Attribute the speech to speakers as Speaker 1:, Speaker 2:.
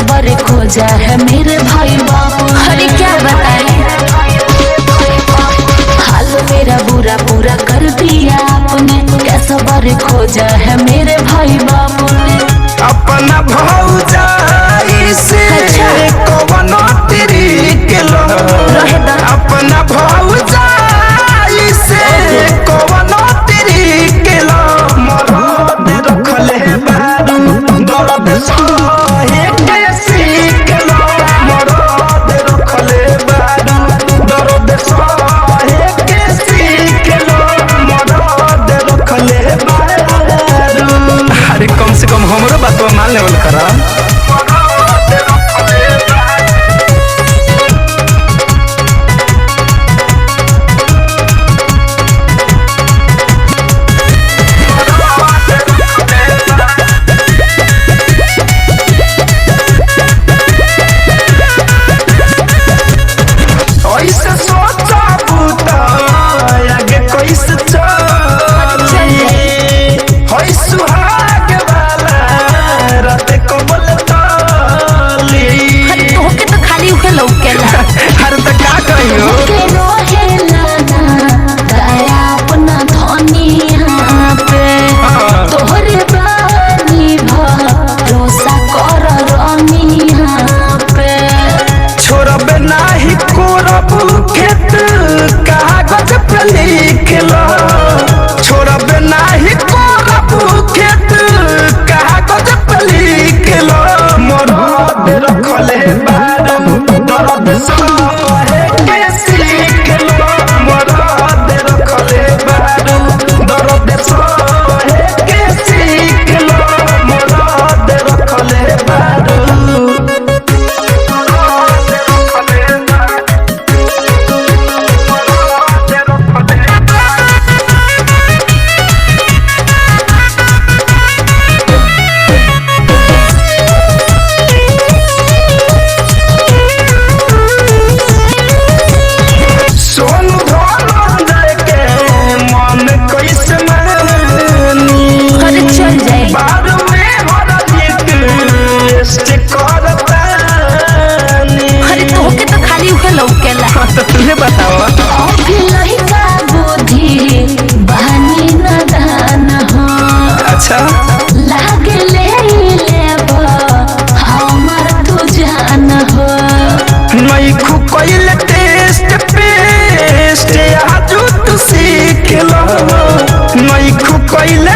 Speaker 1: खबर खोजा है मेरे भाई बाबू। अरे क्या बताएं, हाल मेरा बुरा पूरा कर दिया आपने। क्या खबर खोजा है मेरे भाई बाबू ने।
Speaker 2: अपना भौजाई से कौन तेरी के लो, अपना भौजाई से कौन तेरी के लो। मरद रखले बारू दर्द सहे के सीख लो, मरद रखले बारू दर्द सहे के सीख लो, मरद रखले बारू। अरे कम से कम हमरो बात मान लेवल करा। ऐसे सोचा बूता आगे कैसे चली, होई सुहाग वाला रात को बोलताली।
Speaker 1: अरे तोहके तो खाली उके लौकेला।
Speaker 2: अरे तो क्या कहियो
Speaker 1: के रोहेला ना दया अपना धनिया पे। तोहरे बानी भरोसा कर रनिया पे।
Speaker 2: छोड़बे नाही कोरब खेत कागज पे लिख लो, छोड़बे नाही कोरब खेत कागज पे लिख लो। मरद रखले बारू दर्द सहे के सीख लो, मरद रखले बारू दर्द सहे के सीख लो, मरद रखले बारू। सोनू धनंजय के मन कैसे मानी।
Speaker 1: अरे चल जाए
Speaker 2: बारू में हर जीत करतानी।
Speaker 1: अरे तोहके तो खाली उके लौकेला।
Speaker 2: तो तुम्हें बताओ
Speaker 1: अभी लहिका बुद्धि बहानी न दान हो।
Speaker 2: अच्छा
Speaker 1: लागे ले लेब हमर तू जान हो।
Speaker 2: नई खुकइल टेस्ट पेस्ट आजू तू सीख लो, नई खुकइल